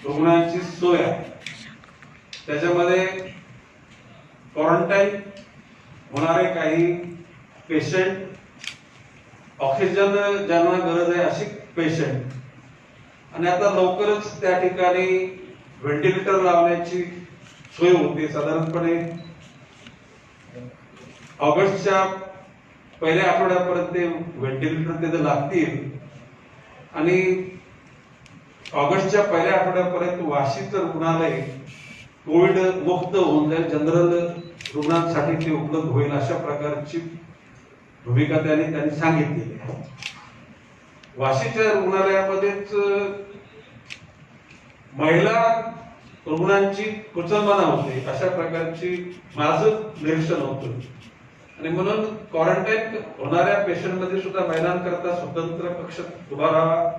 रुग्णांची सोय आहे, त्याच्यामध्ये क्वारंटाईन होणारे काही पेशंट, ऑक्सिजन ज्यांना गरज आहे अशी पेशंट, आणि आता लवकरच त्या ठिकाणी व्हेंटिलेटर लावण्याची सोय होते. साधारणपणे ऑगस्टच्या पहिल्या आठवड्यापर्यंत व्हेंटिलेटर तिथे लागतील आणि ऑगस्टच्या पहिल्या आठवड्यापर्यंत वाशीचं रुग्णालय कोविड मुक्त होऊन जाईल, जनरल रुग्णांसाठी ते उपलब्ध होईल अशा प्रकारची भूमिका त्यांनी सांगितलेली आहे. वाशीच्या रुग्णालयामध्येच महिला रुग्णांची कुचंबना होते अशा प्रकारची माझं निरीक्षण होतं, आणि म्हणून क्वारंटाईन होणाऱ्या पेशंट मध्ये सुद्धा महिलांकरता स्वतंत्र कक्ष उभा राहावा,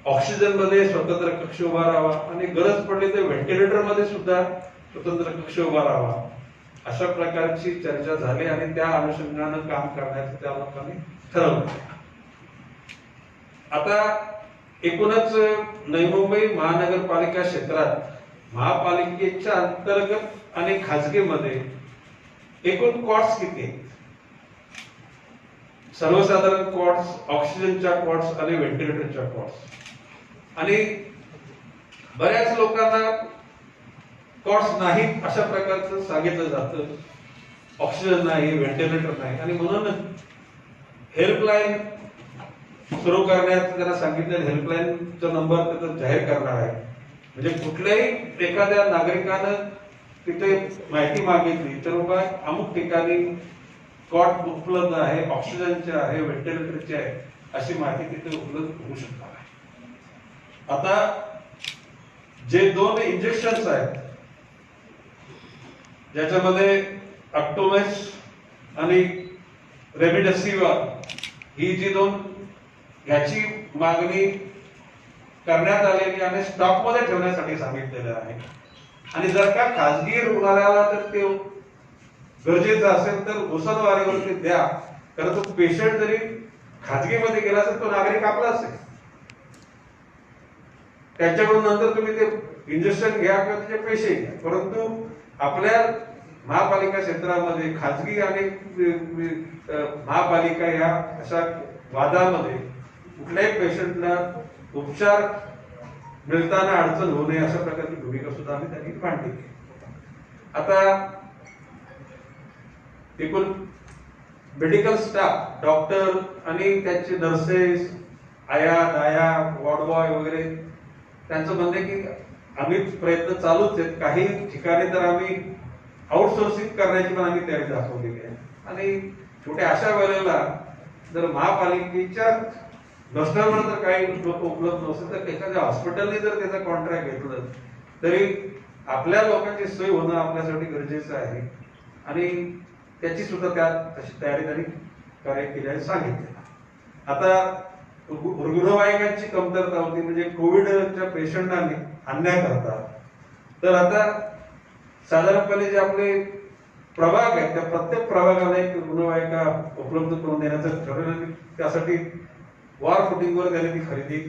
ऑक्सिजन मध्ये स्वतंत्र कक्ष उभा राहावा, आणि गरज पडली तर व्हेंटिलेटर मध्ये सुद्धा स्वतंत्र कक्ष उभा राहावा अशा प्रकारची चर्चा झाली आणि त्या अनुषंगानं काम करण्याचं त्या लोकांनी ठरवलं. आता एकूणच नवी मुंबई महानगरपालिका क्षेत्रात महापालिकेच्या अंतर्गत आणि खाजगीमध्ये एकूण कॉट्स किती आहेत? सर्वसाधारण कॉट्स, ऑक्सिजनच्या कॉट्स आणि व्हेंटिलेटरच्या कॉट्स, आणि बऱ्याच लोकांना कॉट्स नाहीत अशा प्रकारचं सांगितलं जातं, ऑक्सिजन नाही, व्हेंटिलेटर नाही, आणि म्हणून हेल्पलाईन सुरू करण्यात त्यांना सांगितलं. हेल्पलाईनचा नंबर त्याचा जाहीर करणार आहे, म्हणजे कुठल्याही एखाद्या नागरिकानं तिथे माहिती मागितली तर बाबा अमुक ठिकाणी कॉट उपलब्ध आहे, ऑक्सिजनचे आहे, व्हेंटिलेटरचे आहे, अशी माहिती तिथे उपलब्ध होऊ शकणार आहे. आता जे 2 इंजेक्शन्स आहेत ज्याच्यामध्ये अक्टोमेस आणि रेमडेसिविर ही जी 2 याची मागणी करण्यात आलेली आणि स्टॉक मध्ये ठेवण्यासाठी सांगितलेलं आहे. आणि जर का खाजगी रुग्णालयाला जर ते गरजेचं असेल तर घोषणवारीवरती द्या, कारण तो पेशंट जरी खाजगीमध्ये गेला असेल तो नागरिक आपला असेल, त्याच्याकडून नंतर तुम्ही ते इंजेक्शन घ्या किंवा त्याचे पैसे घ्या, परंतु आपल्या महापालिका क्षेत्रामध्ये खाजगी आणि महापालिका या अशा वादामध्ये कुठल्याही पेशंटला उपचार मिळताना अडचण होऊ नये अशा प्रकारची भूमिका सुद्धा आम्ही त्यांनी मांडली. आता एकूण मेडिकल स्टाफ, डॉक्टर आणि त्यांचे नर्सेस, आया, दाया, वॉर्ड बॉय वगैरे, त्यांचं म्हणणं आहे की आम्ही प्रयत्न चालूच आहेत. काही ठिकाणी तर आम्ही आउटसोर्सिंग करण्याची पण आम्ही तयारी दाखवलेली आहे, आणि छोट्या अशा वेळेला जर महापालिकेच्या नसल्यामुळे जर काही लोक उपलब्ध नसेल तर एखाद्या हॉस्पिटलने जर त्याचा कॉन्ट्रॅक्ट घेतलं तरी आपल्या लोकांची सोय होणं आपल्यासाठी गरजेचं आहे, आणि त्याची सुद्धा तशी तयारी त्यांनी कार्य केल्याने सांगितले. आता रुग्णवाहिकांची कमतरता होती, म्हणजे कोविडच्या पेशंटांनी अन्याय करतात, तर आता साधारणपणे जे आपले प्रभाग आहेत त्या प्रत्येक प्रभागाला एक रुग्णवाहिका उपलब्ध करून देण्याचं ठरवलं. त्यासाठी वॉर फुटिंगवर त्यांनी ती खरेदी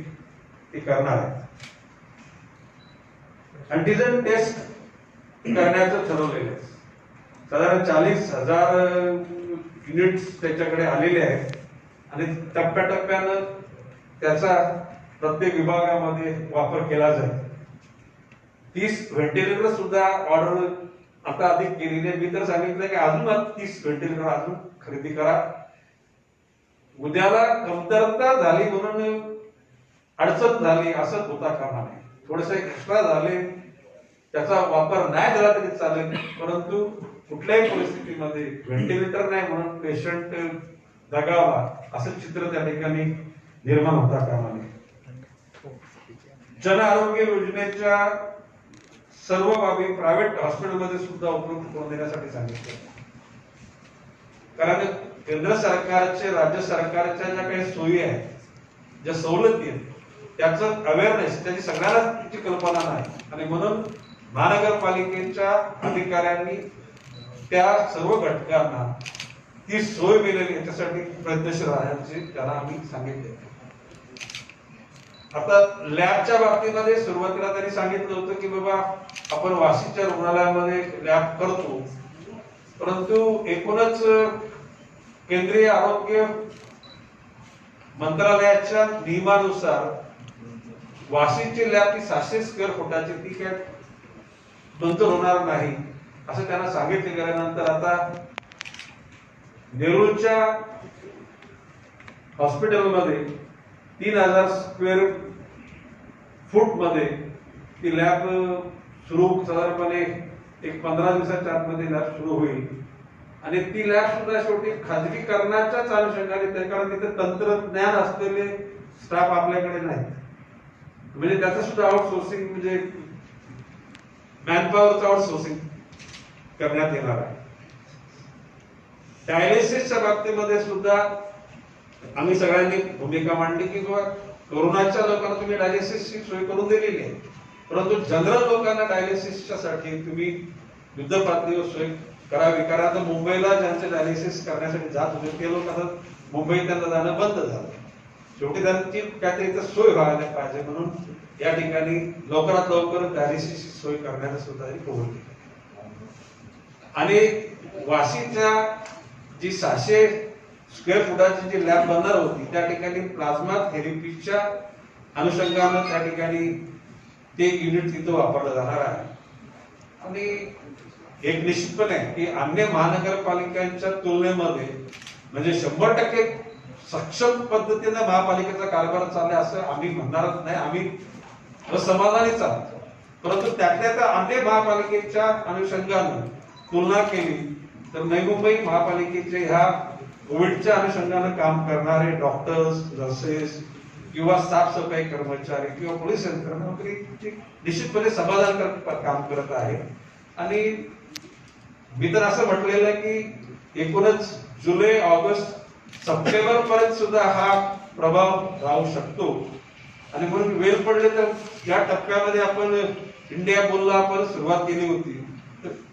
ती करणार आहे. अँटीजन टेस्ट करण्याचं ठरवलेलं आहे. साधारण 40,000 युनिट्स त्याच्याकडे आलेले आहेत, आणि टप्प्याटप्प्यानं त्याचा प्रत्येक विभागामध्ये वापर केला जाईल. 30 व्हेंटिलेटर सुद्धा ऑर्डर आता अधिक केलेली आहे. मी तर सांगितलं की अजून 30 व्हेंटिलेटर अजून खरेदी करा. उद्याला कमतरता झाली म्हणून अडचण झाली असं होता कामा नये. थोडेसे एक्स्ट्रा झाले, त्याचा वापर नाही झाला तरी चालेल, परंतु कुठल्याही परिस्थितीमध्ये व्हेंटिलेटर नाही म्हणून पेशंट दगावला असं चित्र त्या ठिकाणी निर्माण होता कामा नये. जन आरोग्य योजनेच्या सर्व बाबी प्रायव्हेट हॉस्पिटलमध्ये सुद्धा उपलब्ध करून देण्यासाठी सांगितलं. कारण केंद्र सरकारचे, राज्य सरकारच्या ज्या काही सोयी आहेत, ज्या सवलती आहेत, त्याचं अवेअरनेस त्याची सगळ्यांना त्याची कल्पना नाही, आणि म्हणून महानगरपालिकेच्या अधिकाऱ्यांनी त्या सर्व घटकांना ती सोय मिळेल याच्यासाठी प्रयत्नशील राहण्याचे त्यांना आम्ही सांगितले. आता लॅबच्या बाबतीमध्ये सुरुवातीला त्यांनी सांगितलं होतं की बाबा आपण वाशीच्या रुग्णालयामध्ये लॅब करतो, परंतु एकूणच केंद्रीय आरोग्य मंत्रालयाच्या नियमानुसार वाशीची लॅब ती 700 स्क्वेअर फुटाची, ती काय मंजूर होणार नाही असं त्यांना सांगितले गेल्यानंतर आता नेरूळच्या हॉस्पिटलमध्ये 3000 स्क्वेअर फूट मध्ये ती लॅब सुरू साधारणपणे एक 15 दिवसाच्या आतमध्ये लॅब सुरू होईल. आणि ती लॅब सुद्धा शेवटी खाजगीकरणाच्याच अनुषंगाने, त्या कारण तिथे तंत्रज्ञान असलेले स्टाफ आपल्याकडे नाही, म्हणजे त्याचं सुद्धा आउटसोर्सिंग, म्हणजे मॅनपॉवरचं आउटसोर्सिंग करण्यात येणार आहे. डायलिसिसच्या बाबतीमध्ये सुद्धा आम्ही सगळ्यांनी भूमिका मांडली की बाबा कोरोनाच्या लोकांना तुम्ही डायलिसिसची सोय करून दिलेली आहे, परंतु जनरल लोकांना डायलिसिसच्या साठी तुम्ही युद्ध पातळीवर सोय करावी. कारण आता मुंबईला ज्यांचे डायलिसिस करण्यासाठी जात होते ते लोक आता मुंबईत त्यांना जाणं बंद झालं. शेवटी त्यांची काहीतरी इथं सोय व्हायला पाहिजे म्हणून या ठिकाणी लवकरात लवकर डायलिसिसची सोय करण्याचा सुद्धा कबूल केली. आणि वाशीच्या जी 600 स्क्वेअर फुटाची जी लॅब बनणार होती त्या ठिकाणी प्लाझ्मा थेरपीच्या अनुषंगानं त्या ठिकाणी ते युनिट तिथं वापरलं जाणार आहे. आणि एक निश्चितपणे की अन्य महानगरपालिकांच्या तुलनेमध्ये म्हणजे 100% सक्षम पद्धतीने महापालिकेचा कारभार चालला असं आम्ही म्हणणारच नाही, आम्ही समाधानीच आहोत. परंतु त्यातल्या त्या अन्य महापालिकेच्या अनुषंगानं तुलना केली तर नवी मुंबई महापालिकेचे ह्या कोविडच्या अनुषंगानं काम करणारे डॉक्टर्स, नर्सेस किंवा साफसफाई कर्मचारी किंवा पोलीस यंत्रणा निश्चितपणे समाधानकारक काम करत आहे. आणि मी तर असं म्हटलेलं आहे की एकूणच जुलै, ऑगस्ट, सप्टेंबर पर्यंत सुद्धा हा प्रभाव राहू शकतो. आणि म्हणून वेळ पडले तर या टप्प्यामध्ये आपण इंडिया बुलला आपण सुरुवात केली होती.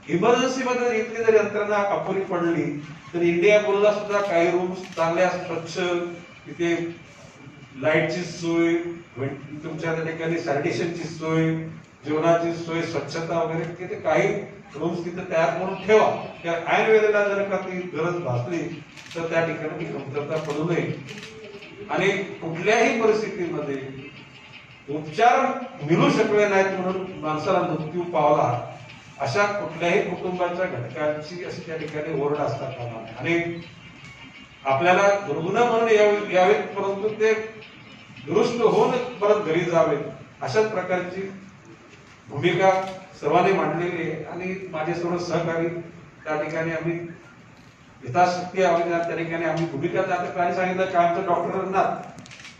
इमर्जन्सी मध्ये इथली जर यंत्रणा अपुरी पडली तर इंडिया बुलला सुद्धा काही रूम्स चांगल्या स्वच्छ, तिथे लाईटची सोय, तुमच्या त्या ठिकाणी सॅनिटेशनची सोय, जेवणाची सोय, स्वच्छता वगैरे तिथे काही रूम्स तिथे तयार करून ठेवा. त्या ऐन वेळेला जर का ती गरज भासली तर त्या ठिकाणी कमतरता पडू नये. आणि कुठल्याही परिस्थितीमध्ये उपचार मिळू शकले नाहीत म्हणून माणसाला मृत्यू पावला अशा कुठल्याही कुटुंबाच्या घटकांची अशी त्या ठिकाणी ओरड असता कामा नये. आणि आपल्याला रुग्ण म्हणून यावेत परंतु ते दुरुस्त होऊन परत घरी जावे अशाच प्रकारची भूमिका सर्वांनी मांडलेली आहे. आणि माझे सर्व सहकारी त्या ठिकाणी आम्ही यथाशक्ती त्या ठिकाणी आम्ही भूमिका त्या सांगितलं की आमचं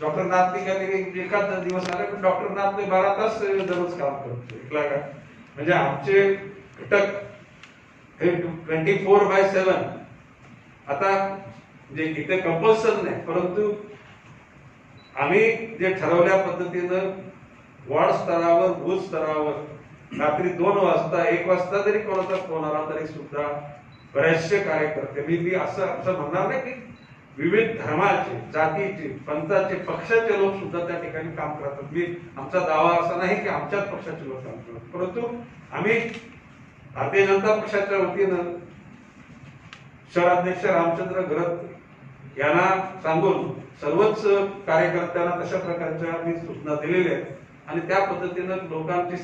डॉक्टर नाथ काहीतरी एखाद दिवस आले पण डॉक्टर नाथ 12 तास दररोज काम करतो ऐकला का. म्हणजे आमचे घटक हे 24/7 आता जे इथे कंपल्सन नाही, परंतु आम्ही जे ठरवल्या पद्धतीनं वॉर्ड स्तरावर, बूथ स्तरावर रात्री 2 वाजता 1 वाजता जरी कोणाचा फोन आला तरी सुद्धा बरेचसे कार्यकर्ते, मी असं म्हणणार नाही की विविध धर्माचे, जातीचे, पंथाचे, पक्षाचे लोक सुद्धा त्या ठिकाणी काम करतात. आमचा दावा असा नाही की आमच्याच पक्षाचे लोक काम करतात, परंतु आम्ही भारतीय जनता पक्षाच्या वतीनं शहराध्यक्ष रामचंद्र घरत यांना सांगून सर्वच कार्यकर्त्यांना तशा प्रकारच्या आम्ही सूचना दिलेल्या आहेत. आणि त्या पद्धतीनं लोकांची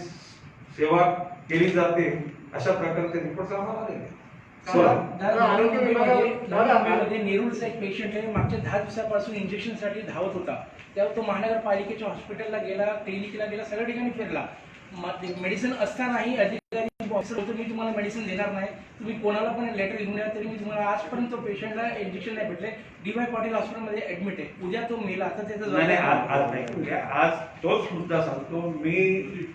सेवा केली जाते अशा प्रकारचे रिपोर्ट आम्हाला दिले. मुंबईमध्ये नेरूळचा एक पेशंट आहे, मागच्या 10 दिवसापासून इंजेक्शन साठी धावत होता. त्यावर तो महानगरपालिकेच्या हॉस्पिटलला गेला, क्लिनिकला गेला, सगळ्या ठिकाणी फिरला. मेडिसिन असतानाही अधिकारी ऑफिसर होतो, मी तुम्हाला मेडिसिन देणार नाही, तुम्ही कोणाला पण लेटर लिहून द्या. तरी मी तुम्हाला आजपर्यंत तो पेशंटला इंजेक्शन नाही भेटले. DY पाटील हॉस्पिटलमध्ये ऍडमिट आहे. उद्या तो मेला. आता त्याचं आज तोच मुद्दा सांगतो मी.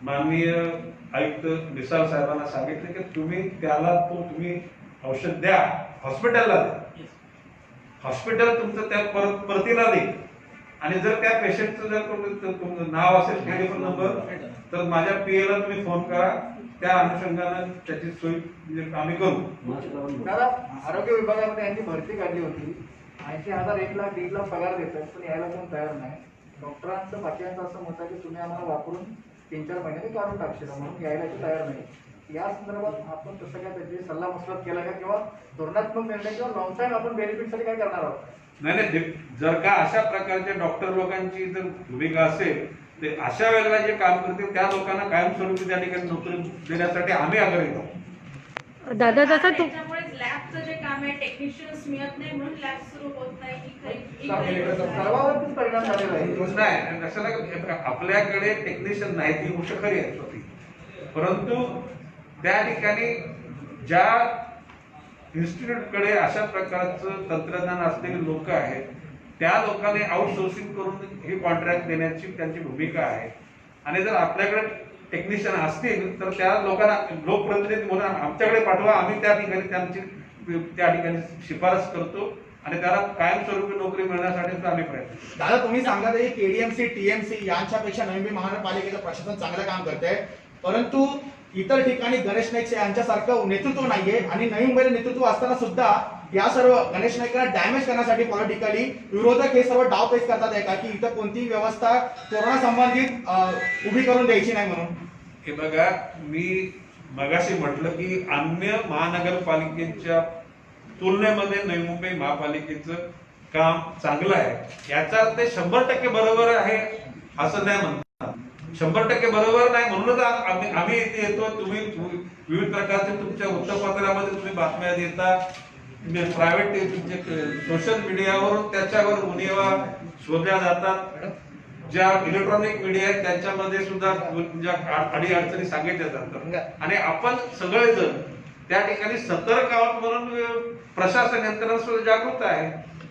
माननीय आयुक्त मिसाळ साहेबांना सांगितलं की तुम्ही त्याला तुम्ही औषध द्या, हॉस्पिटलला द्या, हॉस्पिटल तुमचं त्या परतीला देईल. आणि जर त्या पेशंटचं जर तुमचं नाव असेल, टेलिफोन नंबर, तर माझ्या PA ला तुम्ही फोन करा, त्या अनुषंगाने त्याची सोय आम्ही करू. दादा, आरोग्य विभागामध्ये यांची भरती काढली होती. 80,000, 1 लाख, 1.5 लाख पगार देतात पण यायला कोण तयार नाही. डॉक्टरांचं बाकीयांचं असं मत आहे की तुम्ही आम्हाला वापरून 3-4 महिन्यांनी काढून टाकशील म्हणून यायला ते तयार नाही. या संदर्भात आपण तसं काय त्याची सल्ला मसलत केला का किंवा धोरणात्मक निर्णय किंवा लॉंग टाइम आपण बेनिफिटसाठी काय करणार आहोत? नाही, जर का अशा प्रकारच्या डॉक्टर लोकांची जर भूमिका असेल तर अशा वेळेला जे काम करतील त्या लोकांना कायमस्वरूपी त्या ठिकाणी नोकरी देण्यासाठी आम्ही आग्रही आहोत. दादा जसं तू त्याच्यामुळे लॅबचं जे काम आहे टेक्निशियन्स मिळत नाही म्हणून लॅब सुरू होत नाही ही खरी सर्वांवरतीच परिणाम झालेला आहे. नाही कशाला आपल्याकडे टेक्निशियन नाही ती गोष्ट खरी आहे होती, परंतु त्या ठिकाणी ज्या इन्स्टिट्यूटकडे अशा प्रकारचं तंत्रज्ञान असलेले लोक आहेत त्या लोकांनी आउटसोर्सिंग करून हे कॉन्ट्रॅक्ट देण्याची त्यांची भूमिका आहे. आणि जर आपल्याकडे टेक्निशियन असतील तर त्या लोकांना लोकप्रतिनिधी म्हणून आमच्याकडे पाठवा, आम्ही त्या ठिकाणी त्यांची त्या ठिकाणी शिफारस करतो आणि त्याला कायमस्वरूपी नोकरी मिळण्यासाठी आम्ही प्रयत्न करतो. दादा तुम्ही सांगत आहे केडीएमसी टीएमसी यांच्यापेक्षा नवी मुंबई महानगरपालिकेचं प्रशासन चांगलं काम करते, परंतु इतर ठिकाणी गणेश नाईक यांच्यासारखं नेतृत्व नाहीये आणि नवी मुंबईला नेतृत्व असताना सुद्धा या सर्व गणेश नाईकला डॅमेज करण्यासाठी पॉलिटिकली विरोधक हे सर्व डावपेच करतात आहे का की इथं कोणतीही व्यवस्था कोरोना संबंधित उभी करून द्यायची नाही म्हणून? हे बघा, मी मगाशी म्हटलं की अन्य महानगरपालिकेच्या तुलनेमध्ये नवी मुंबई महापालिकेचं काम चांगलं आहे. याचा अर्थ 100% बरोबर आहे असं नाही म्हणतात. 100% बरोबर नाही म्हणूनच आम्ही इथे येतो. तुम्ही विविध प्रकारचे तुमच्या वृत्तपत्रामध्ये तुम्ही बातम्या देता, प्रायव्हेट सोशल मीडियावरून त्याच्यावर उणिवा शोधल्या जातात. ज्या इलेक्ट्रॉनिक मीडिया आहेत त्याच्यामध्ये सुद्धा ज्या अडीअडचणी सांगितल्या जातात आणि आपण सगळेजण त्या ठिकाणी सतर्क आहोत म्हणून प्रशासन यंत्रणा सुद्धा जागृत आहे.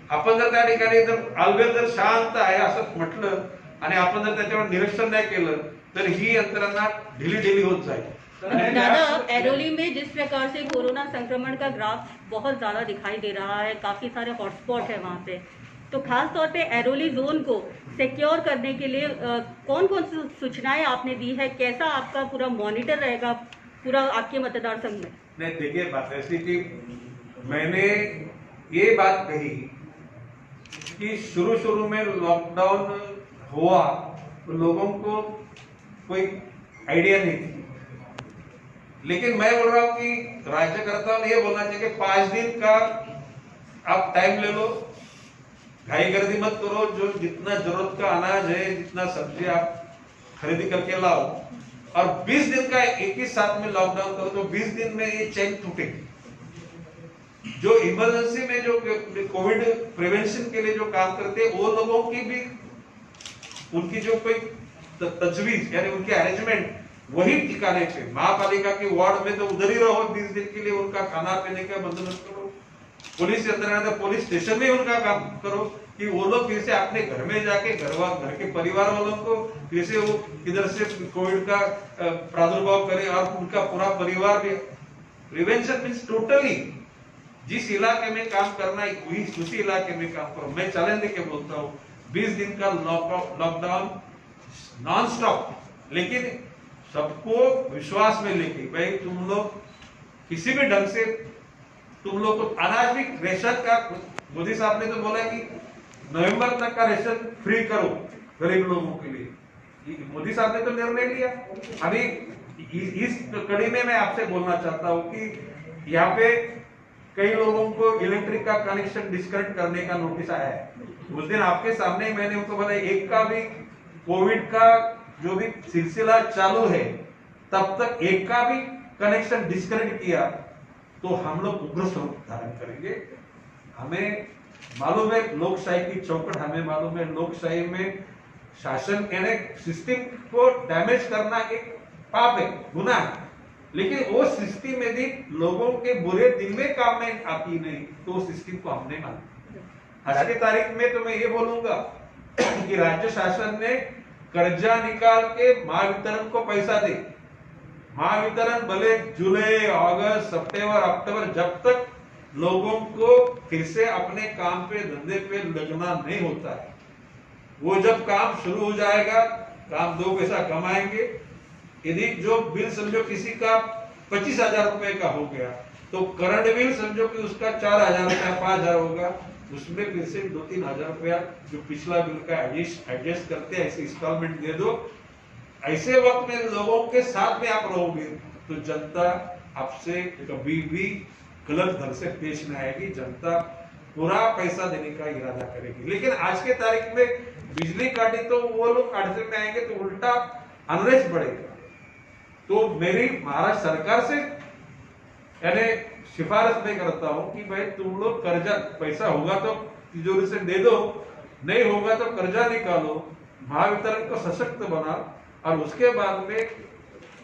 आपण जर त्या ठिकाणी जर ऑलवेज जर शांत आहे असं म्हटलं आणि आपण जर त्याच्यावर निरीक्षण नहीं केलं तर ही यंत्रणा ढिली होत जाईल. दादा एरोली में जिस प्रकार से कोरोना संक्रमण का ग्राफ बहुत ज़्यादा दिखाई दे रहा है, काफ़ी सारे हॉटस्पॉट है वहाँ पे, तो खास तौर पे एरोली जोन को सिक्योर करने के लिए कौन कौन सी सूचनाएं आपने दी है, कैसा आपका पूरा मॉनिटर रहेगा पूरा आपके मतदार संघ में? नहीं देखिए, बात ऐसी कि मैंने ये बात कही कि शुरू में लॉकडाउन हुआ तो लोगों को कोई आइडिया नहीं थी, लेकिन मैं बोल रहा हूं कि राज्यकर्ताओं ने ये बोलना चाहिए कि 5 दिन का आप टाइम ले लो, घाई गर्दी मत करो, जो जितना जरूरत का अनाज है, जितना सब्जी आप खरीदी करके लाओ और 20 दिन का एक ही साथ में लॉकडाउन करो तो 20 दिन में ये चेन टूटेगी. जो इमरजेंसी में जो कोविड प्रिवेंशन के लिए जो काम करते हैं वो लोगों की भी उनकी जो कोई तजवीज यानी उनकी अरेंजमेंट वही ठिकाने पे महापालिका के वार्ड में तो उधर ही रहो 20 दिन के लिए, उनका खाना पीने का बंदोबस्त करो. पुलिस यंत्रणा तो पुलिस स्टेशन में उनका काम करो कि वो लोग फिर से अपने घर में जाके घर के परिवार वालों को फिर से वो इधर से कोविड का प्रादुर्भाव करे और उनका पूरा परिवार भी. प्रिवेंशन मीन्स टोटली जिस इलाके में काम करना है उसी इलाके में काम करो. मैं चैलेंज देके बोलता हूँ 20 दिन का लॉकडाउन नॉन स्टॉप, लेकिन सबको विश्वास में लेके भाई तुम लोग किसी भी ढंग से तुम लोग को अनाज भी रेशन का मोदी साहब ने तो बोला कि नवंबर तक का रेशन फ्री करो गरीब लोगों के लिए. मोदी साहब ने तो निर्णय लिया. अभी इस कड़ी में मैं आपसे बोलना चाहता हूं कि यहाँ पे कई लोगों को इलेक्ट्रिक का कनेक्शन डिस्कनेक्ट करने का नोटिस आया है. उस दिन आपके सामने ही मैंने उनको बोला एक का भी कोविड का जो भी सिलसिला चालू है तब तक एक का भी कनेक्शन डिस्कनेक्ट किया तो हम लोग उग्र स्वरूप धारण करेंगे. हमें मालूम है लोकशाही की चौकट, हमें मालूम है लोकशाही में शासन यानी सिस्टम को डैमेज करना एक पाप है, गुनाह है, लेकिन वो सिस्टम में भी लोगों के बुरे दिन में काम में आती नहीं तो उस सिस्टम को हमने माना. आज की तारीख में तो मैं ये बोलूंगा कि राज्य शासन ने कर्जा निकाल के महावितरण को पैसा दे. महावितरण भले जुलाई, अगस्त, सितंबर, अक्टूबर जब तक लोगों को फिर से अपने काम पे धंधे पे लगना नहीं होता है, वो जब काम शुरू हो जाएगा काम 2 पैसा कमाएंगे. यदि जो बिल समझो किसी का 25,000 रुपए का हो गया तो करंट बिल समझो कि उसका 4,000 रुपया 5,000 होगा. उसमें फिर से 2-3 हजार रुपया जो पिछला बिल का एडजस्ट करते हैं, ऐसे इंस्टॉलमेंट दे दो। ऐसे वक्त में लोगों के साथ में आप रहोगे तो जनता आपसे कभी भी गलत ढंग से पेश नहीं आएगी, जनता पूरा पैसा देने का इरादा करेगी। लेकिन आज के तारीख में बिजली काटी तो वो लोग अड़चन में आएंगे तो उल्टा अनरेस्ट बढ़ेगा। तो मेरी महाराष्ट्र सरकार से यानी सिफारिश मैं करता हूं कि भाई तुम लोग कर्जा, पैसा होगा तो तिजोरी से दे दो, नहीं होगा तो कर्जा निकालो, महावितरण को सशक्त बना, और उसके बाद में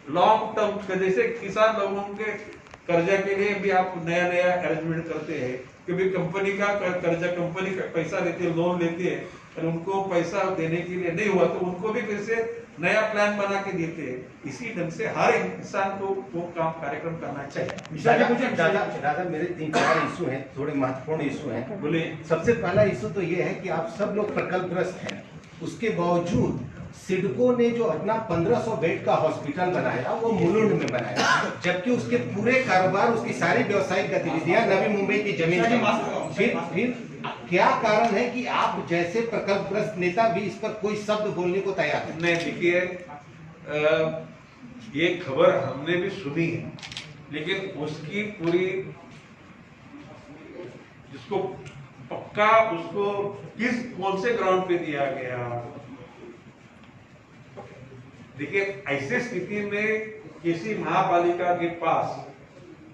लॉन्ग टर्म जैसे किसान लोगों के कर्जा के लिए भी आप नया नया अरेंजमेंट करते हैं, क्योंकि कंपनी का कर्जा, कंपनी का पैसा लेती है, लोन लेती है, और उनको पैसा देने के लिए नहीं हुआ तो उनको भी फिर से नया प्लान बना के देते हैं। इसी ढंग से हर इंसान को वो काम कार्यक्रम करना चाहिए। दादा मेरे 3-4 इशू हैं, थोड़े महत्वपूर्ण इशू हैं। बोलिए। सबसे पहला इशू तो ये है कि आप सब लोग प्रकल्पग्रस्त हैं, उसके बावजूद सिडको ने जो अपना 1500 बेड का हॉस्पिटल बनाया वो मुलुंड में बनाया, जबकि उसके पूरे कारोबार, उसकी सारी व्यवसायिक गतिविधियां नवी मुंबई की जमीन में। फिर क्या कारण है कि आप जैसे प्रकल्पग्रस्त नेता भी इस पर कोई शब्द बोलने को तैयार नहीं? देखिए, ये खबर हमने भी सुनी है, लेकिन उसकी पूरी जिसको पक्का उसको कौन से ग्राउंड पे दिया गया। देखिए, ऐसे स्थिति में किसी महापालिका के पास,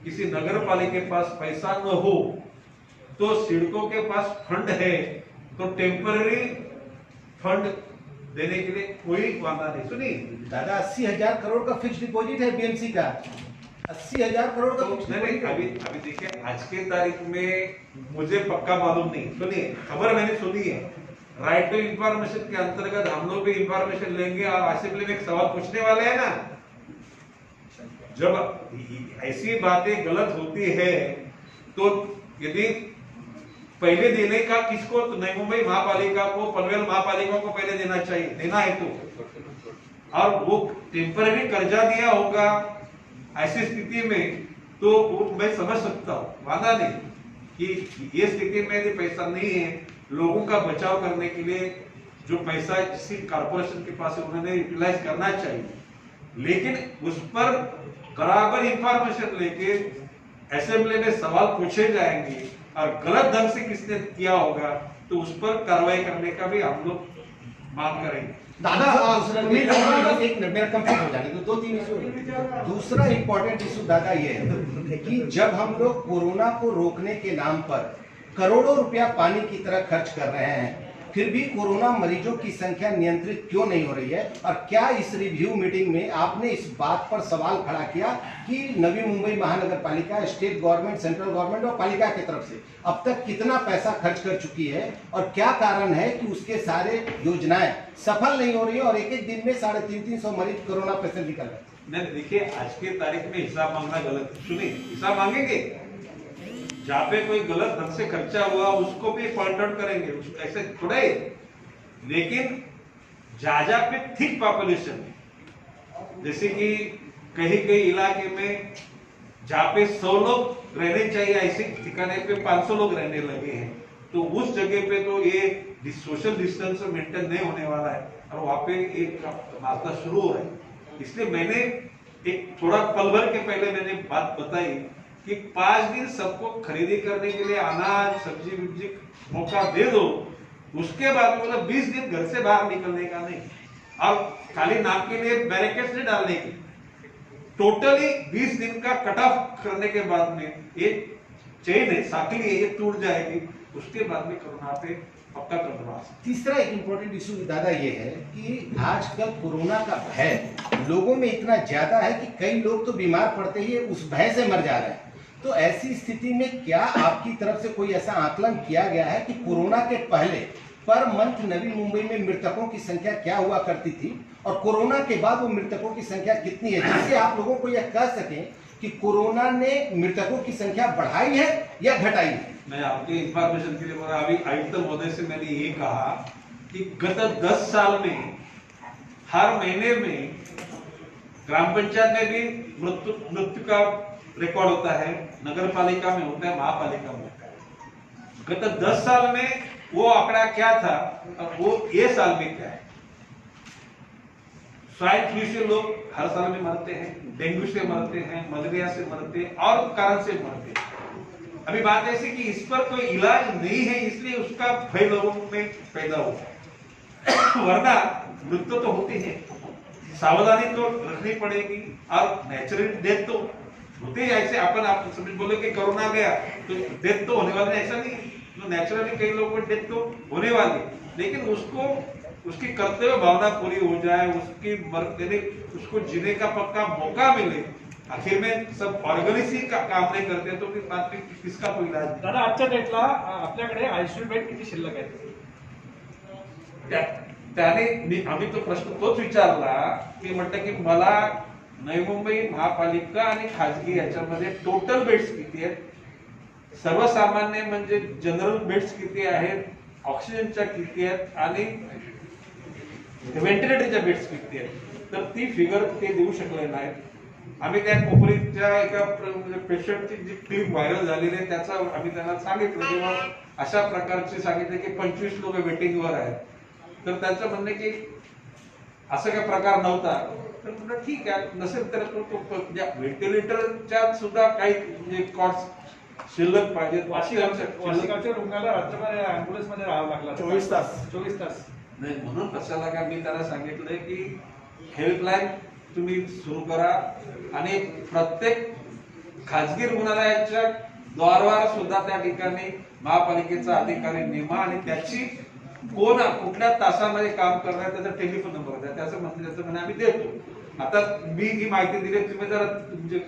किसी नगर पालिका के पास पैसा न हो तो सिडको के पास फंड है तो टेम्पररी फंड देने के लिए कोई वादा नहीं। सुनिए दादा, 80,000 करोड़ का फिक्स डिपॉजिट है बीएमसी का, 80,000 करोड़ का फिक्स नहीं, अभी देखिए, आज के तारीख में मुझे पक्का मालूम नहीं। सुनिए, खबर मैंने सुनी है, राइट टू इंफॉर्मेशन के अंतर्गत हम लोग भी इंफॉर्मेशन लेंगे और असेंबली में एक सवाल पूछने वाले हैं ना। जब ऐसी बातें गलत होती है तो यदि पहले देने का किसको, तो नई मुंबई महापालिका को, पनवेल महापालिका को पहले देना चाहिए, देना है तो, और वो टेम्पररी कर्जा दिया होगा ऐसी स्थिति में तो मैं समझ सकता हूँ, वादा नहीं कि ये स्थिति में यदि पैसा नहीं है लोगों का बचाव करने के लिए, जो पैसा किसी कारपोरेशन के पास है उन्होंने यूटिलाइज करना चाहिए, लेकिन उस पर बराबर इंफॉर्मेशन लेके असेंबली में सवाल पूछे जाएंगे और गलत ढंग से किसने किया होगा तो उस पर कार्रवाई करने का भी हम लोग मांग करेंगे। दादा एक मेरा कंप्लीट हो जाने दो, 2-3 इशू। दूसरा इंपॉर्टेंट इशू दादा ये है कि जब हम लोग कोरोना को रोकने के नाम पर करोड़ों रुपया पानी की तरह खर्च कर रहे हैं, फिर भी कोरोना मरीजों की संख्या नियंत्रित क्यों नहीं हो रही है? और क्या इस रिव्यू मीटिंग में आपने इस बात पर सवाल खड़ा किया कि नवी मुंबई महानगर पालिका, स्टेट गवर्नमेंट, सेंट्रल गवर्नमेंट और पालिका की तरफ से अब तक कितना पैसा खर्च कर चुकी है और क्या कारण है कि उसके सारे योजनाएं सफल नहीं हो रही है और एक दिन में 350 मरीज कोरोना पेशेंट निकल रहे? नहीं, देखिए, आज के तारीख में हिसाब मांगना गलत है। सुनिए, हिसाब मांगेंगे, जहाँ पे कोई गलत ढंग से खर्चा हुआ उसको भी पॉइंट आउट करेंगे, ऐसे थोड़ा ही। लेकिन जहाँ पे थिक पॉपुलेशन, जैसे कि कहीं इलाके में जहाँ पे 100 लोग रहने चाहिए, ऐसे ठिकाने पे 500 लोग रहने लगे हैं, तो उस जगह पे तो ये सोशल डिस्टेंस मेंटेन नहीं होने वाला है और वहाँ पे एक मामला शुरू हो रहा है। इसलिए मैंने एक थोड़ा पल भर के पहले मैंने बात बताई कि 5 दिन सबको खरीदी करने के लिए अनाज, सब्जी विब्जी मौका दे दो, उसके बाद मतलब 20 दिन घर से बाहर निकलने का नहीं, और खाली नाम के लिए बैरिकेड्स नहीं डालने की, टोटली 20 दिन का कट ऑफ करने के बाद में ये चेन है, साकली है, ये टूट जाएगी, उसके बाद में कोरोना पे पक्का कंट्रोल। तीसरा एक इम्पोर्टेंट इशू दादा ये है कि आजकल कोरोना का भय लोगों में इतना ज्यादा है कि कई लोग तो बीमार पड़ते ही उस भय से मर जा रहे हैं। तो ऐसी स्थिति में क्या आपकी तरफ से कोई ऐसा आकलन किया गया है कि कोरोना के पहले पर मंथ नवी मुंबई में मृतकों की संख्या क्या हुआ करती थी और कोरोना के बाद वो मृतकों की संख्या कितनी है, जिससे आप लोगों को यह कह सकें कि कोरोना ने मृतकों की संख्या बढ़ाई है या घटाई है? मैं आपके इंफॉर्मेशन के लिए बोला, अभी आयुक्त महोदय से मैंने ये कहा कि गत 10 साल में हर महीने में ग्राम पंचायत में भी मृत्यु का रिकॉर्ड होता है, नगर पालिका में होता है, महापालिका में होता है। गत 10 साल में वो आंकड़ा क्या था और वो ये साल में क्या है। स्वाइन फ्लू से लोग हर साल में मरते हैं, डेंगू से मरते हैं, मलेरिया से मरते हैं और कारण से मरते हैं। अभी बात ऐसी कि इस पर कोई इलाज नहीं है, इसलिए उसका भय लोगों में पैदा हुआ। वरना मृत्यु तो होती है, सावधानी तो रखनी पड़ेगी और नेचुरल डेथ तो होते ही। ऐसे अपन आप समझ बोले कि कोरोना गया तो डेथ तो होने वाली, ऐसा नहीं। तो नेचुरली कई लोगों को डेथ तो होने वाली, लेकिन उसको उसकी कर्तव्य भावना पूरी हो जाए, उसको जीने का पक्का मौका मिले। आखिर में सब ऑर्गेनाइज ही काम नहीं करते तो फिर बात में किसका कोई इलाज नहीं। दादा आजच्या डेटला आपल्याकडे आयसीयू बेड किती शिल्लक आहेत? त्याने आम्ही तो प्रश्न तोच विचारला की म्हटलं की मला नवी मुंबई महापालिका आणि खाजगी याच्यामध्ये टोटल बेड्स किती आहेत, सर्वसामान्य म्हणजे जनरल बेड्स किती आहेत, ऑक्सिजनच्या किती आहेत आणि व्हेंटिलेटरच्या बेड्स किती आहेत, तर ती फिगर ते देऊ शकले नाहीत। आम्ही त्या कोपरीच्या एका पेशंटची जी क्लिप व्हायरल झालेली आहे त्याचा आम्ही त्यांना सांगितलं किंवा अशा प्रकारचे सांगितले की 25 लोक वेटिंगवर आहेत, तर त्यांचं म्हणणं की असं काही प्रकार नव्हता। तर म्हटलं ठीक आहे, नसेल तर व्हेंटिलेटरच्या सुद्धा काही म्हणजे कॉस्ट शिल्लक पाहिजेत। वाशिगावच्या रुग्णाला रात्रभर अँब्युलन्स मध्ये राहावं लागलं 24 तास 24 तास नाही, म्हणून कशाला काय मी त्यांना सांगितलंय की हेल्पलाईन तुम्ही सुरू करा आणि प्रत्येक खाजगी रुग्णालयाच्या द्वारवर सुद्धा त्या ठिकाणी महापालिकेचा अधिकारी नेमा आणि त्याची कोण कुठल्या तासामध्ये काम करणार त्याचा टेलिफोन नंबर द्या, त्याचं म्हणणं आम्ही देतो। आता मी ही माहिती दिली, तुम्ही जरा म्हणजे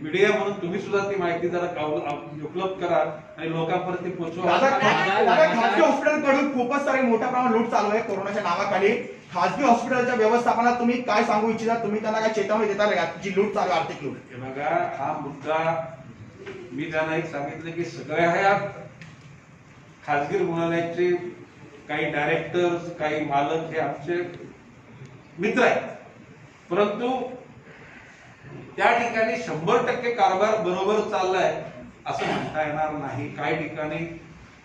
मीडिया म्हणून तुम्ही सुद्धा ती माहिती जरा उपलब्ध करा आणि लोकांपर्यंत ती पोहोचवा। खासगी हॉस्पिटलकडून खूपच सारे मोठ्या प्रमाणात लूट चालू आहे कोरोनाच्या नावाखाली। खासगी हॉस्पिटलच्या व्यवस्थापनात तुम्ही काय सांगू इच्छिता? तुम्ही त्यांना काय चेतावणी देता का जी लूट चालू आहे, आर्थिक लूट? हे बघा, हा मुद्दा मी त्यांना एक सांगितलं की सगळ्या ह्या खाजगी रुग्णालयाचे काही डायरेक्टर्स, काही मालक हे आमचे मित्र आहेत, परंतु त्या ठिकाणी 100% कारभार बरोबर चाललाय असं म्हणता येणार नाही। काही ठिकाणी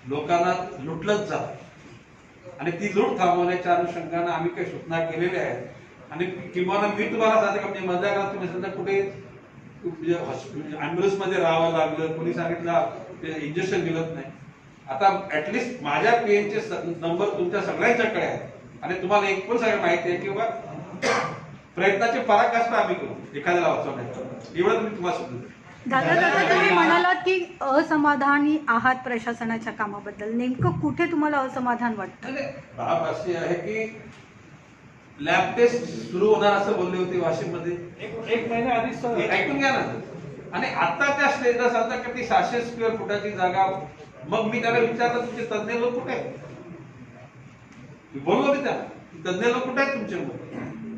लोकांना लुटलंच जात आणि ती लूट थांबवण्याच्या अनुषंगाने आम्ही काही सूचना केलेल्या आहेत। आणि किंवा मी तुम्हाला सांगते का म्हणजे मजा करा, तुम्ही समजा कुठे ॲम्ब्युलन्स मध्ये राहावं लागलं, कोणी सांगितलं इंजेक्शन मिळत नाही, आता ऍटलिस्ट माझ्या पीएनचे नंबर तुमच्या सगळ्यांच्याकडे आहेत आणि तुम्हाला एक पण सगळं माहिती आहे की बाबा प्रयत्नाची पराकाष्ठा आम्ही करू एखाद्याला वाचवण्याचं, एवढं तुम्हाला समजू। दादा तुम्ही म्हणालात की असमाधानी आहात प्रशासनाच्या कामाबद्दल, नेमकं कुठे तुम्हाला असमाधान वाटतं? बाब अशी आहे की लॅब टेस्ट सुरू होणार असं बोलले होते वाशिम मध्ये एक महिन्या आधीच ऐकून घ्या ना। आणि आता त्या स्टेजला सांगता की ती 700 स्क्वेअर फुटाची जागा, मग मी त्याला विचारलं तुमचे तज्ञ लोक कुठे आहेत, बोललो मी त्याला तज्ञ लोक कुठे आहेत तुमचे लोक,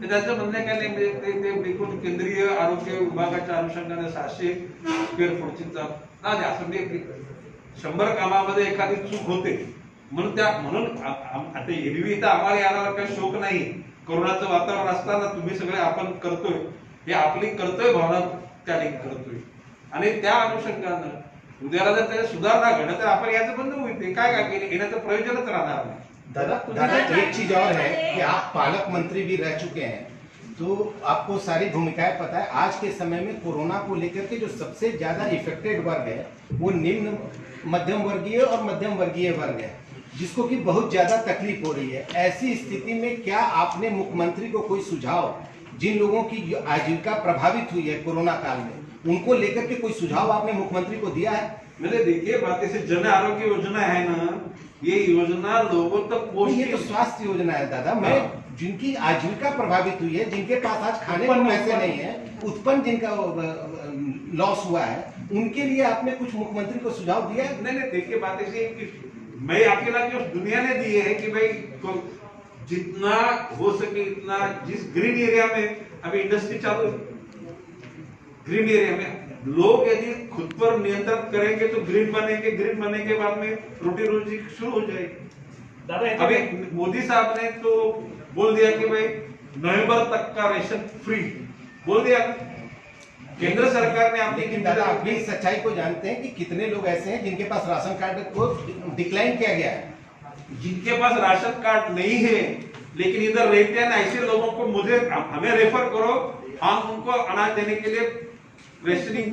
त्यांचं म्हणणं काय नाही म्हणजे ते एकूण केंद्रीय आरोग्य विभागाच्या अनुषंगाने 700 स्क्वेअर फुटची नाही असं मी 100 कामामध्ये एखादी चूक होते म्हणून आता एरवी तर आम्हाला याला काही शोक नाही, कोरोनाचं वातावरण असताना तुम्ही सगळे आपण करतोय हे आपली कर्तव्य भावना त्या ठिकाणी करतोय आणि त्या अनुषंगानं उद्याला जर त्याच्यात सुधारणा घडलं तर आपण याचं बंद होईल, काय येण्याचं प्रयोजनच राहणार नाही। दादा एक चीज और है कि आप पालक मंत्री भी रह चुके हैं, तो आपको सारी भूमिकाएं पता है। आज के समय में कोरोना को लेकर के जो सबसे ज्यादा इफेक्टेड वर्ग है वो निम्न मध्यम वर्गीय और मध्यम वर्गीय वर्ग है, जिसको कि बहुत ज्यादा तकलीफ हो रही है। ऐसी स्थिति में क्या आपने मुख्यमंत्री को कोई सुझाव, जिन लोगों की आजीविका प्रभावित हुई है कोरोना काल में, उनको लेकर के कोई सुझाव आपने मुख्यमंत्री को दिया है? मैंने देखिए बात ऐसे जन आरोग्य योजना है ना, ये योजना लोगों तक ये तो स्वास्थ्य योजना है दादा। मैं जिनकी आजीविका प्रभावित हुई है, जिनके पास आज खाने को पैसे नहीं है, उत्पन्न जिनका लॉस हुआ है, उनके लिए आपने कुछ मुख्यमंत्री को सुझाव दिया है? नहीं देखिए बात ऐसी है कि मैं अकेला जो दुनिया ने दी है कि भाई जितना हो सके इतना, जिस ग्रीन एरिया में अभी इंडस्ट्री चालू है, ग्रीन एरिया में लोग यदि खुद पर नियंत्रण करेंगे तो ग्रीन बनेंगे, ग्रीन बनने के बाद में रोटी रोजी शुरू हो जाएगी। दादा अभी मोदी साहब ने तो बोल दिया कि भाई नवंबर तक का राशन फ्री बोल दिया, केंद्र सरकार ने आपकी लेकिन दादा आप भी सच्चाई को जानते हैं कि कितने लोग ऐसे हैं जिनके पास राशन कार्ड को डिक्लाइन किया गया है। जिनके पास राशन कार्ड नहीं है लेकिन इधर रहते हैं ना, ऐसे लोगों को हमें रेफर करो, हम उनको अनाज देने के लिए रेशनिंग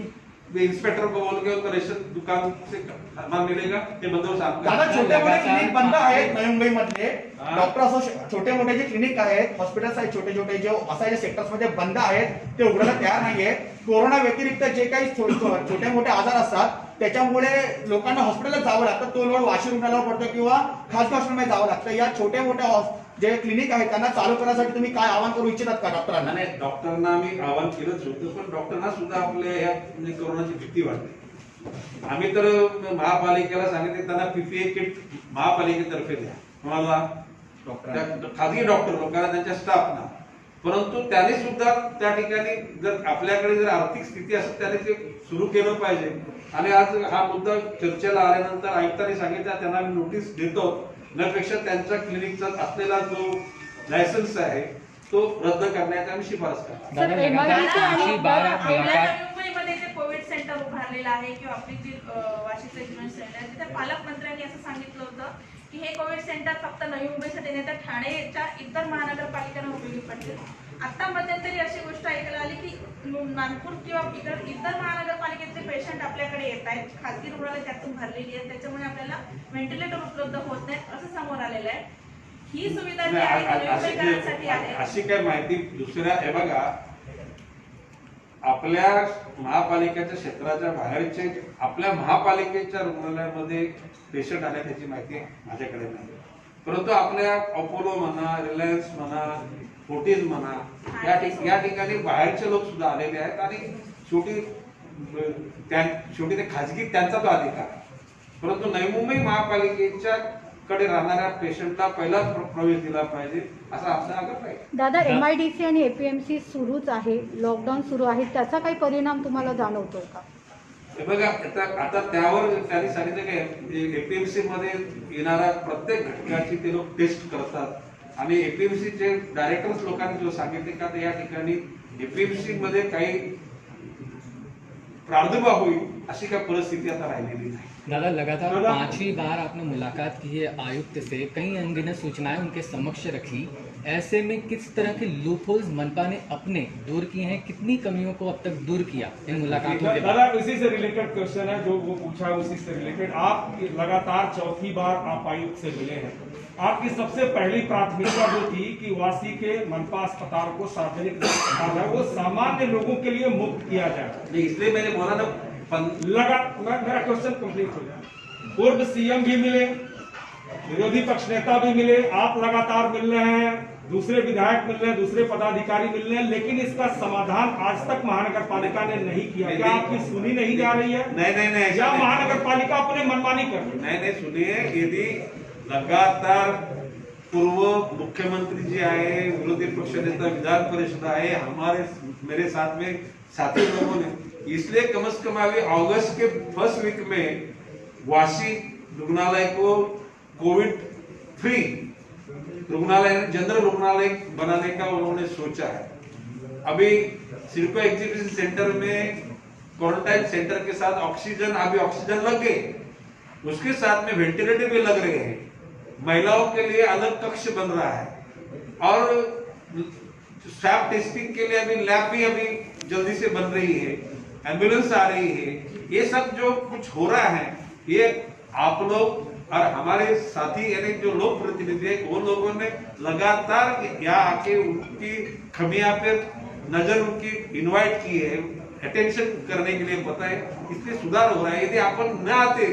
इंस्पेक्टर को बोल के उनको रेशन दुकान से अनाज मिलेगा, ते बंदोबस्त आपका. दादा छोटे मोठे क्लिनिक बंद आहेत नवी मुंबई मधले, डॉक्टर असो छोटे मोठे जे क्लिनिक आहेत, हॉस्पिटल्स आहेत छोटे छोटे जे असायचे सेक्टर्स मध्ये बंद आहेत ते उघडायला तयार नाहीये. कोरोना व्यतिरिक्त जे काही छोटे मोठे आजार असतात त्याच्यामुळे लोकांना हॉस्पिटलला जावं लागतं, तो लोड वाशी रुग्णालयावर पडतो किंवा खासगी हॉस्पिटलमध्ये जावं लागतं. या छोटे मोठ्या जे क्लिनिक आहेत त्यांना चालू करण्यासाठी तुम्ही काय आवाहन करू इच्छितात का डॉक्टरांना? नाही, डॉक्टरांना आम्ही आवाहन केलंच होतं, पण डॉक्टरांना सुद्धा आपल्या या म्हणजे कोरोनाची भीती वाटते. आम्ही तर महापालिकेला सांगितले त्यांना पीपीए किट महापालिकेतर्फे द्या, कोणाला खाजगी डॉक्टर लोकांना त्यांच्या स्टाफना. परंतु त्याने सुद्धा त्या ठिकाणी जर आपल्याकडे जर आर्थिक स्थिती असेल त्याने ते सुरू केलं पाहिजे. आणि आज हा मुद्दा चर्चेला आल्यानंतर आयुक्तांनी सांगितलं त्यांना आम्ही नोटीस देतो, त्यापेक्षा त्यांच्या क्लिनिकचा असलेला जो लायसन्स आहे तो रद्द करण्याची आम्ही शिफारस करतो. सर, MIDC आणि आपल्या मुंबईमध्ये जे कोविड सेंटर उभारलेलं आहे किंवा आपली जी वाशीचं एज्युकेशन सेंटर आहे तिथे पालकमंत्र्यांनी असं सांगितलं होतं की हे कोविड सेंटर फक्त नवी मुंबईसाठी नाही तर ठाणेच्या इतर महानगरपालिकांना उपयोगी पडतील. आता मध्यंतरी अशी गोष्ट ऐकायला आली की नागपूर किंवा इतर महानगरपालिकेतले पेशंट आपल्याकडे येत आहेत, खासगी रुग्णालय त्यातून भरलेली आहे, त्याच्यामुळे आपल्याला व्हेंटिलेटर उपलब्ध होत नाहीत असं समोर आलेलं आहे. ही सुविधा जी आहे ती नवी मुंबईकरांसाठी आहे. अशी काय माहिती दुसऱ्या हे बघा, आपल्या महापालिकेच्या क्षेत्राच्या बाहेरचे आपल्या महापालिकेच्या रुग्णालयामध्ये पेशंट आले त्याची माहिती माझ्याकडे नाही. परंतु आपल्या अपोलो म्हणा, रिलायन्स म्हणा, फोर्टिज म्हणा या ठिकाणी बाहेरचे लोक सुद्धा आलेले आहेत आणि शेवटी ते खाजगी त्यांचा तो अधिकार. परंतु नवी मुंबई महापालिकेच्या कडे राहणाऱ्या पेशंटला पहिला प्रवेश दिला पाहिजे असा आमचा आग्रह आहे. दादा, MIDC आणि APMC सुरूच आहे, लॉकडाऊन सुरू आहे, त्याचा काही परिणाम तुम्हाला जाणवतोय का? हे बघा, आता त्यावर त्यांनी सांगितलं की APMC मध्ये येणाऱ्या प्रत्येक घटकाची ते लोक टेस्ट करतात आणि APMC चे डायरेक्टर्स लोकांनी जो सांगितले का या ठिकाणी APMC मध्ये काही प्रादुर्भाव होईल अशी काय परिस्थिती आता राहिलेली नाही. दादा, लगातार 5वीं बार आपने मुलाकात की है आयुक्त से, कई अनगिनत सूचनाएं उनके समक्ष रखी, ऐसे में किस तरह के लूपहोल्स मनपा ने अपने दूर किए हैं, कितनी कमियों को अब तक दूर किया इन मुलाकातों के बाद? दादा, इसी से रिलेटेड क्वेश्चन है जो वो पूछा है, उसी से रिलेटेड आप लगातार चौथी बार आप आयुक्त से मिले हैं, आपकी सबसे पहली प्राथमिकता जो थी कि वासी के मनपा अस्पताल को सार्वजनिक अस्पताल है वो सामान्य लोगों के लिए मुक्त किया जाए, इसलिए मैंने बोला ना मेरा क्वेश्चन कंप्लीट हो जाए. पूर्व सीएम भी मिले, विरोधी पक्ष नेता भी मिले, आप लगातार मिल रहे हैं, दूसरे विधायक मिल रहे हैं, दूसरे पदाधिकारी मिल रहे हैं, लेकिन इसका समाधान आज तक महानगरपालिका ने नहीं किया. क्या आपकी सुनी नहीं जा रही है? नहीं, या महानगरपालिका अपने मनमानी कर रही है? नहीं, सुनिए, यदि लगातार पूर्व मुख्यमंत्री जी आए, विरोधी पक्ष नेता विधान परिषद आए, मेरे साथ में साथी लोगों ने, इसलिए कम से कम अभी अगस्त के फर्स्ट वीक में वाशी रुग्णालय को कोविड फ्री रुग्णालय, जनरल रुग्णालय बनाने का उन्होंने सोचा है. अभी सिडको एग्जीबिशन सेंटर में क्वारंटाइन सेंटर के साथ अभी ऑक्सीजन लग गए, उसके साथ में वेंटिलेटर भी लग रहे हैं, महिलाओं के लिए अलग कक्ष बन रहा है और स्वैब टेस्टिंग के लिए अभी लैब भी अभी जल्दी से बन रही है, एम्बुलेंस आ रही है. ये सब जो कुछ हो रहा है ये आप लोग और हमारे साथी यानी जो लोक प्रतिनिधि है वो लोगों ने लगातार यहाँ आके उनकी खमियां पे नजर उनकी इनवाइट की है, अटेंशन करने के लिए बताए, इसलिए सुधार हो रहा है. यदि अपन न आते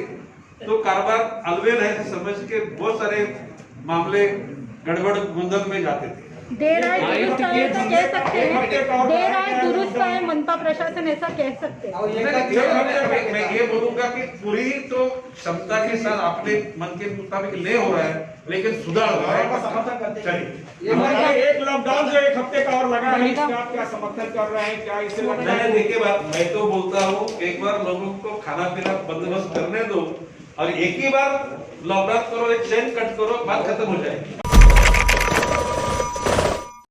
तो कारोबार अलवेल है समझ के बहुत सारे मामले गड़बड़ गुंदन में जाते थे. देर आए दुरुस्त आए तो कह सकते हैं, देर आए दुरुस्त आए मनपा प्रशासन ऐसा कह सकते हैं. मैं ये बोलूंगा कि पूरी तो क्षमता के साथ अपने मन के मुताबिक नहीं हो रहा है, लेकिन सुधार हो रहा है. समर्थन करते हैं. चलिए, एक लॉकडाउन जो एक हफ्ते का और लगा है, इसका आप क्या समर्थन कर रहे हैं? क्या इसे लगता है? देखिए बात, मैं तो बोलता हूँ एक बार लोगों को खाना पीना बंदोबस्त करने दो और एक ही बार लॉकडाउन करो, एक चेन कट करो, बात खत्म हो जाएगी.